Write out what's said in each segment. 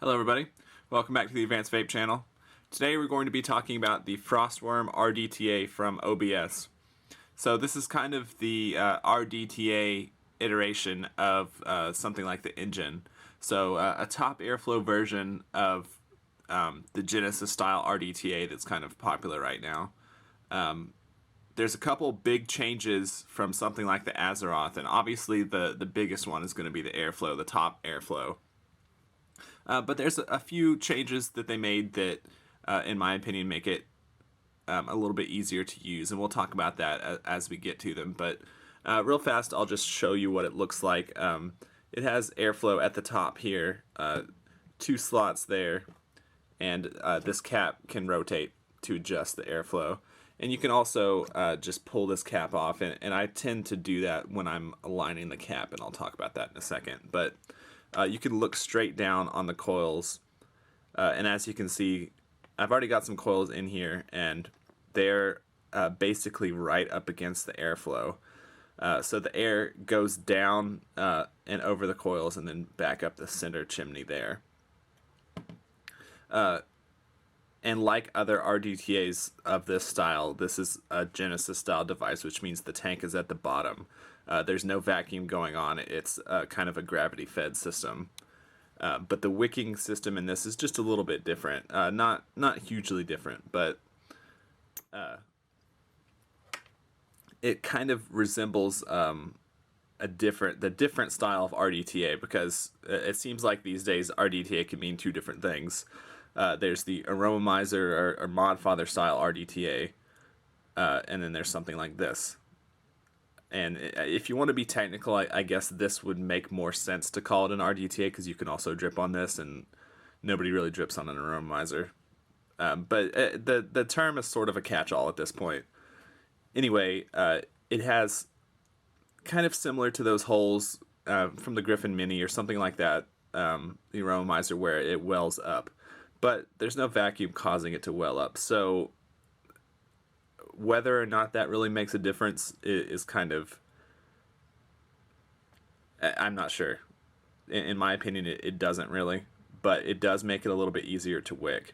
Hello everybody, welcome back to the Advanced Vape channel. Today we're going to be talking about the WYRM RDTA from OBS. So this is kind of the RDTA iteration of something like the engine. So a top airflow version of the Genesis style RDTA that's kind of popular right now. There's a couple big changes from something like the Azeroth, and obviously the biggest one is going to be the airflow, the top airflow. But there's a few changes that they made that, in my opinion, make it a little bit easier to use, and we'll talk about that as we get to them. But real fast, I'll just show you what it looks like. It has airflow at the top here, 2 slots there, and this cap can rotate to adjust the airflow. And you can also just pull this cap off, and I tend to do that when I'm aligning the cap, and I'll talk about that in a second. But you can look straight down on the coils, and as you can see, I've already got some coils in here, and they're basically right up against the airflow. So the air goes down and over the coils and then back up the center chimney there. And like other RDTAs of this style, this is a Genesis style device, which means the tank is at the bottom. There's no vacuum going on. It's kind of a gravity fed system. But the wicking system in this is just a little bit different. Not hugely different, but it kind of resembles the different style of RDTA, because it seems like these days RDTA can mean 2 different things. There's the aromizer or Modfather style RDTA, and then there's something like this. And if you want to be technical, I guess this would make more sense to call it an RDTA, because you can also drip on this, and nobody really drips on an aromizer. But the term is sort of a catch-all at this point. Anyway, it has kind of similar to those holes from the Griffin Mini or something like that, the aromizer, where it wells up. But there's no vacuum causing it to well up. So whether or not that really makes a difference is kind of, I'm not sure. In my opinion, it doesn't really, but it does make it a little bit easier to wick.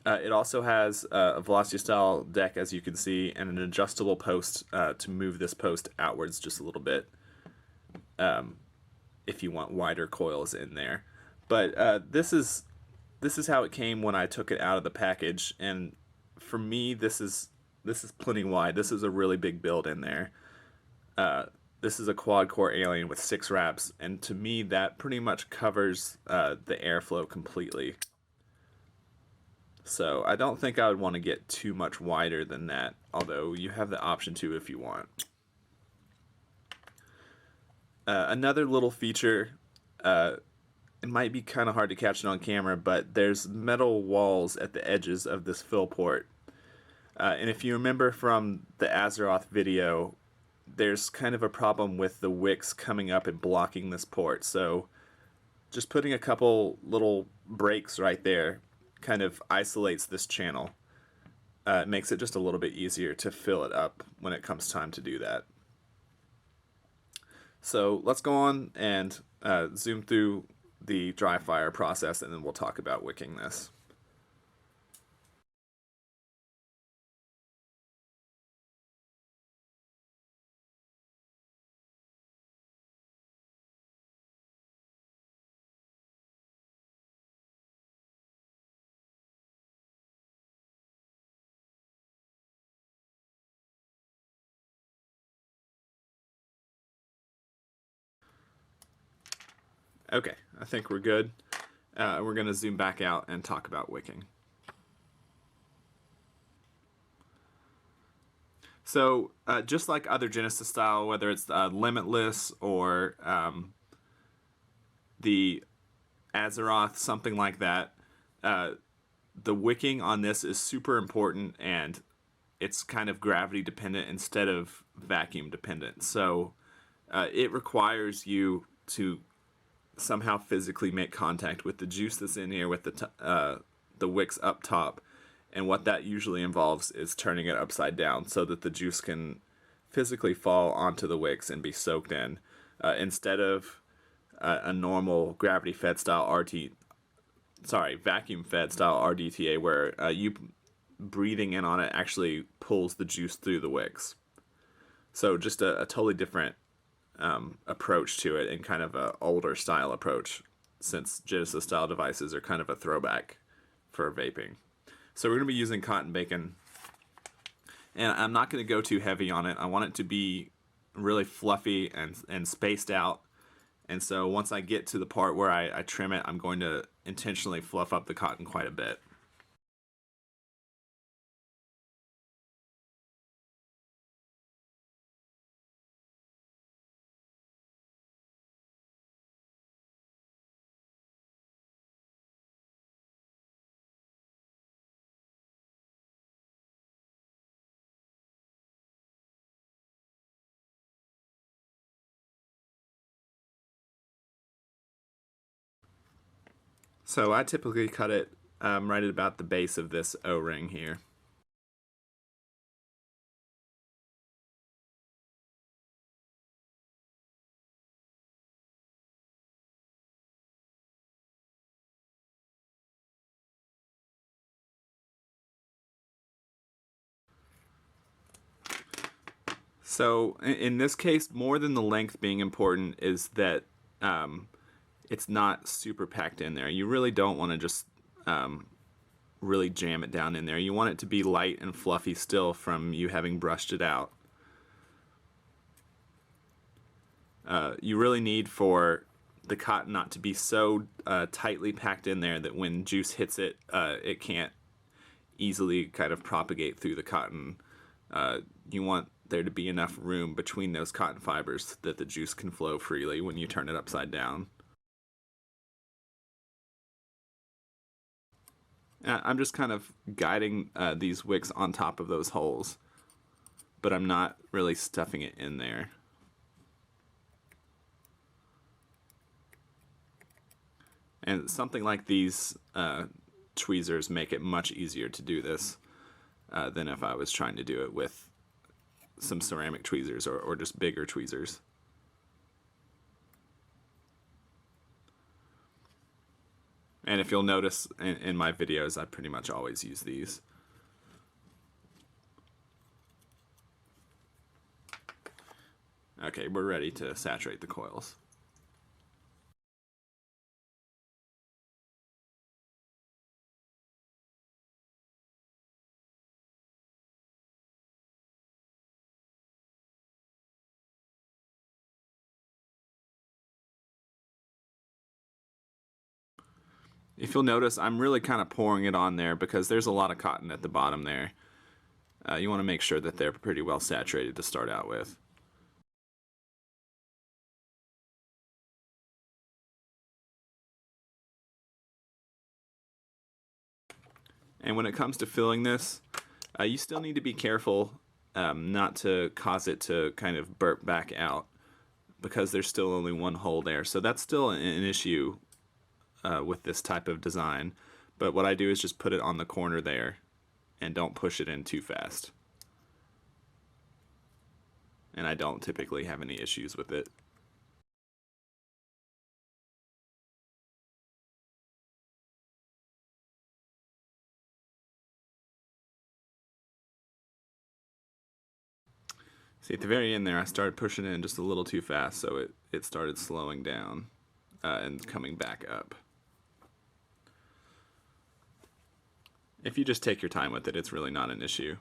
It also has a velocity style deck, as you can see, and an adjustable post to move this post outwards just a little bit if you want wider coils in there. But this is how it came when I took it out of the package, and for me, this is plenty wide. This is a really big build in there. This is a quad core alien with 6 wraps, and to me that pretty much covers the airflow completely. So I don't think I would want to get too much wider than that, although you have the option to if you want. Another little feature, it might be kind of hard to catch it on camera, but there's metal walls at the edges of this fill port. And if you remember from the Azeroth video, there's kind of a problem with the wicks coming up and blocking this port. So just putting a couple little breaks right there kind of isolates this channel. It makes it just a little bit easier to fill it up when it comes time to do that. So let's go on and zoom through the dry fire process, and then we'll talk about wicking this. Okay, I think we're good. We're going to zoom back out and talk about wicking. So just like other Genesis style, whether it's Limitless or the Azeroth, something like that, the wicking on this is super important, and it's kind of gravity dependent instead of vacuum dependent. So it requires you to somehow physically make contact with the juice that's in here with the wicks up top, and what that usually involves is turning it upside down so that the juice can physically fall onto the wicks and be soaked in, instead of a normal gravity fed style vacuum fed style RDTA, where you breathing in on it actually pulls the juice through the wicks. So just a totally different approach to it, and kind of a older style approach, since Genesis style devices are kind of a throwback for vaping. So we're going to be using cotton bacon, and I'm not going to go too heavy on it. I want it to be really fluffy and spaced out. And so once I get to the part where I trim it, I'm going to intentionally fluff up the cotton quite a bit. So I typically cut it right at about the base of this O-ring here. So in this case, more than the length being important is that it's not super packed in there. You really don't want to just really jam it down in there. You want it to be light and fluffy still from you having brushed it out. You really need for the cotton not to be so tightly packed in there that when juice hits it, it can't easily kind of propagate through the cotton. You want there to be enough room between those cotton fibers that the juice can flow freely when you turn it upside down. I'm just kind of guiding these wicks on top of those holes, but I'm not really stuffing it in there. And something like these tweezers make it much easier to do this than if I was trying to do it with some ceramic tweezers or just bigger tweezers. And if you'll notice in my videos, I pretty much always use these. Okay, we're ready to saturate the coils. If you'll notice, I'm really kind of pouring it on there because there's a lot of cotton at the bottom there. You want to make sure that they're pretty well saturated to start out with. And when it comes to filling this, you still need to be careful not to cause it to kind of burp back out, because there's still only one hole there. So that's still an issue with this type of design. But what I do is just put it on the corner there and don't push it in too fast. And I don't typically have any issues with it. See, at the very end there, I started pushing it in just a little too fast, so it started slowing down and coming back up. If you just take your time with it, it's really not an issue.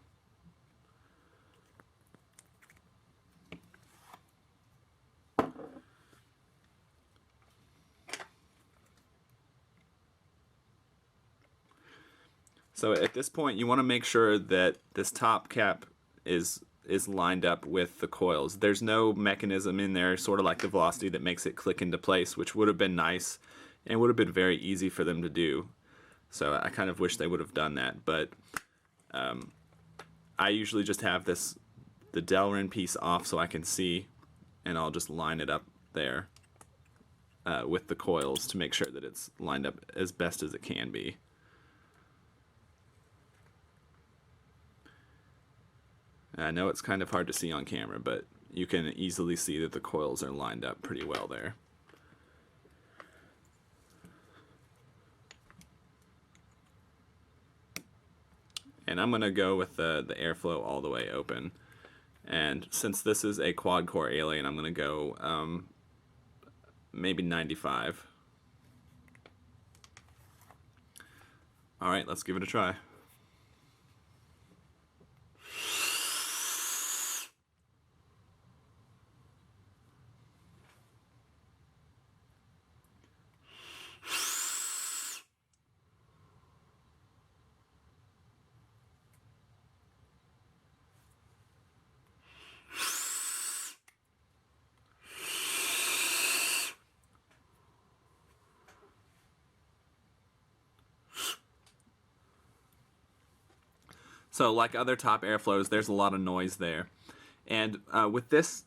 So at this point, you want to make sure that this top cap is lined up with the coils. There's no mechanism in there, sort of like the velocity, that makes it click into place, which would have been nice and would have been very easy for them to do. So I kind of wish they would have done that, but I usually just have the Delrin piece off so I can see, and I'll just line it up there with the coils to make sure that it's lined up as best as it can be. I know it's kind of hard to see on camera, but you can easily see that the coils are lined up pretty well there. And I'm going to go with the airflow all the way open. And since this is a quad-core Alien, I'm going to go maybe 95. All right, let's give it a try. So like other top airflows, there's a lot of noise there. And with this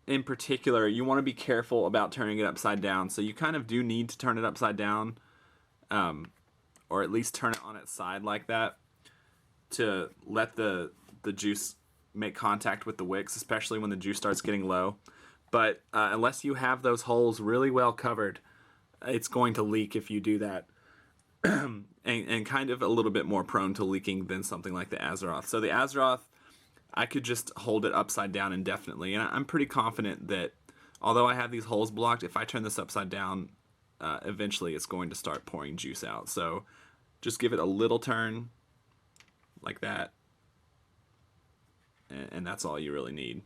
in particular, you want to be careful about turning it upside down. So you kind of do need to turn it upside down, or at least turn it on its side like that to let the juice make contact with the wicks, especially when the juice starts getting low. But unless you have those holes really well covered, it's going to leak if you do that. and kind of a little bit more prone to leaking than something like the Azeroth. So the Azeroth, I could just hold it upside down indefinitely, and I'm pretty confident that although I have these holes blocked, if I turn this upside down, eventually it's going to start pouring juice out. So just give it a little turn like that, and that's all you really need.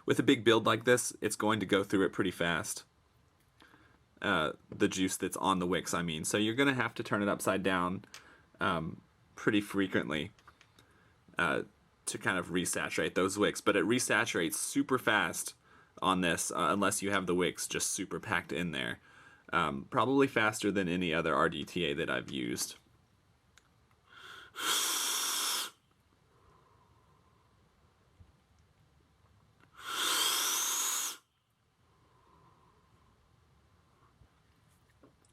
With a big build like this, it's going to go through it pretty fast. The juice that's on the wicks, I mean. So you're going to have to turn it upside down pretty frequently to kind of resaturate those wicks. But it resaturates super fast on this unless you have the wicks just super packed in there. Probably faster than any other RDTA that I've used.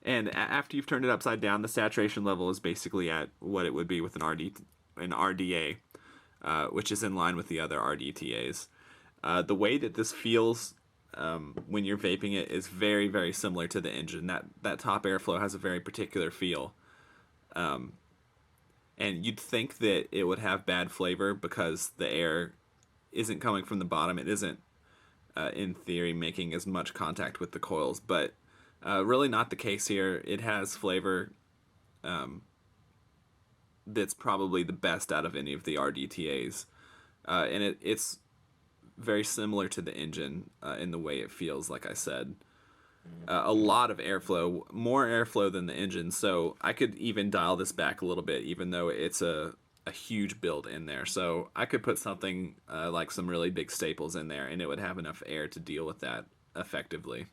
And after you've turned it upside down, the saturation level is basically at what it would be with an RDA, which is in line with the other RDTAs. The way that this feels when you're vaping it is very, very similar to the engine. That top airflow has a very particular feel. And you'd think that it would have bad flavor because the air isn't coming from the bottom. It isn't, in theory, making as much contact with the coils, but really not the case here. It has flavor that's probably the best out of any of the RDTAs. And it's very similar to the engine in the way it feels, like I said. A lot of airflow, more airflow than the engine, so I could even dial this back a little bit, even though it's a huge build in there. So I could put something like some really big staples in there, and it would have enough air to deal with that effectively.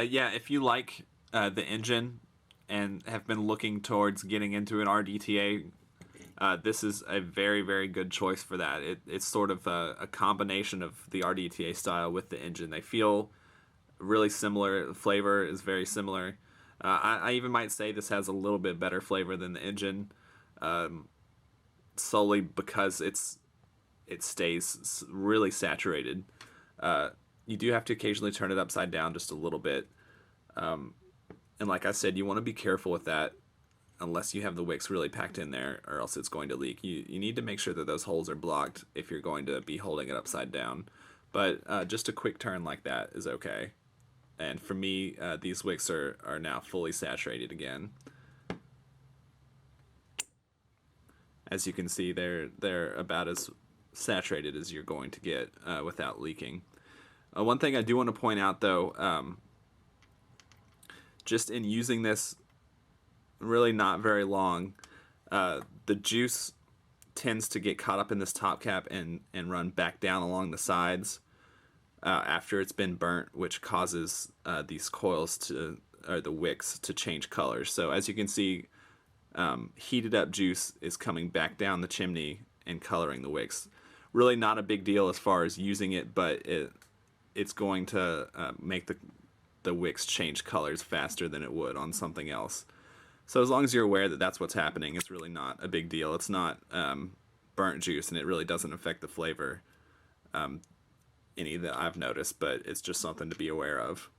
Yeah, if you like the engine and have been looking towards getting into an RDTA, this is a very, very good choice for that. It's sort of a combination of the RDTA style with the engine. They feel really similar. The flavor is very similar. I even might say this has a little bit better flavor than the engine, solely because it stays really saturated. You do have to occasionally turn it upside down just a little bit. And like I said, you want to be careful with that unless you have the wicks really packed in there, or else it's going to leak. You need to make sure that those holes are blocked if you're going to be holding it upside down. But just a quick turn like that is okay. And for me, these wicks are now fully saturated again. As you can see, they're about as saturated as you're going to get without leaking. One thing I do want to point out, though, just in using this really not very long, the juice tends to get caught up in this top cap and run back down along the sides after it's been burnt, which causes these coils or the wicks to change colors. So as you can see, heated up juice is coming back down the chimney and coloring the wicks. Really not a big deal as far as using it, but it's going to make the wicks change colors faster than it would on something else. So as long as you're aware that that's what's happening, it's really not a big deal. It's not burnt juice, and it really doesn't affect the flavor any that I've noticed, but it's just something to be aware of.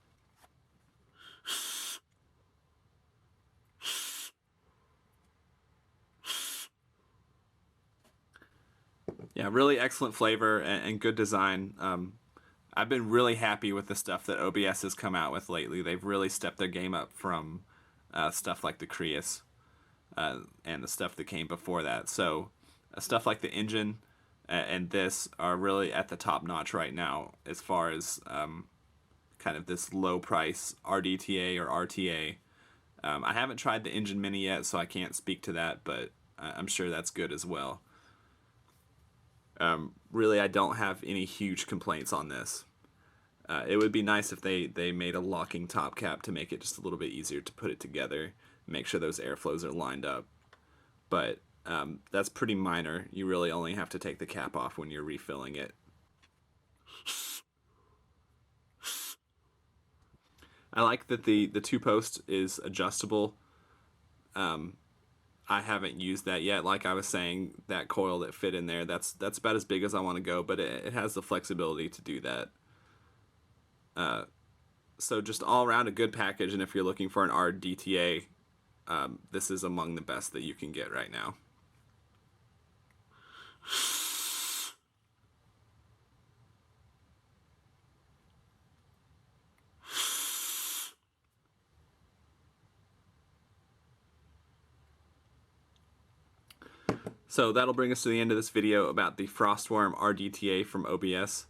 Yeah, really excellent flavor and good design. I've been really happy with the stuff that OBS has come out with lately. They've really stepped their game up from stuff like the Creus and the stuff that came before that. So stuff like the engine and this are really at the top notch right now as far as kind of this low price RDTA or RTA. I haven't tried the Engine Mini yet, so I can't speak to that, but I'm sure that's good as well. Really, I don't have any huge complaints on this. It would be nice if they made a locking top cap to make it just a little bit easier to put it together, make sure those airflows are lined up. But that's pretty minor. You really only have to take the cap off when you're refilling it. I like that the two-post is adjustable. I haven't used that yet. Like I was saying, that coil that fit in there, that's about as big as I want to go, but it has the flexibility to do that. So just all around a good package, and if you're looking for an RDTA, this is among the best that you can get right now. So that'll bring us to the end of this video about the WYRM RDTA from OBS.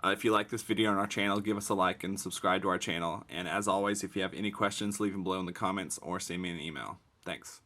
If you like this video on our channel, give us a like and subscribe to our channel. And as always, if you have any questions, leave them below in the comments or send me an email. Thanks.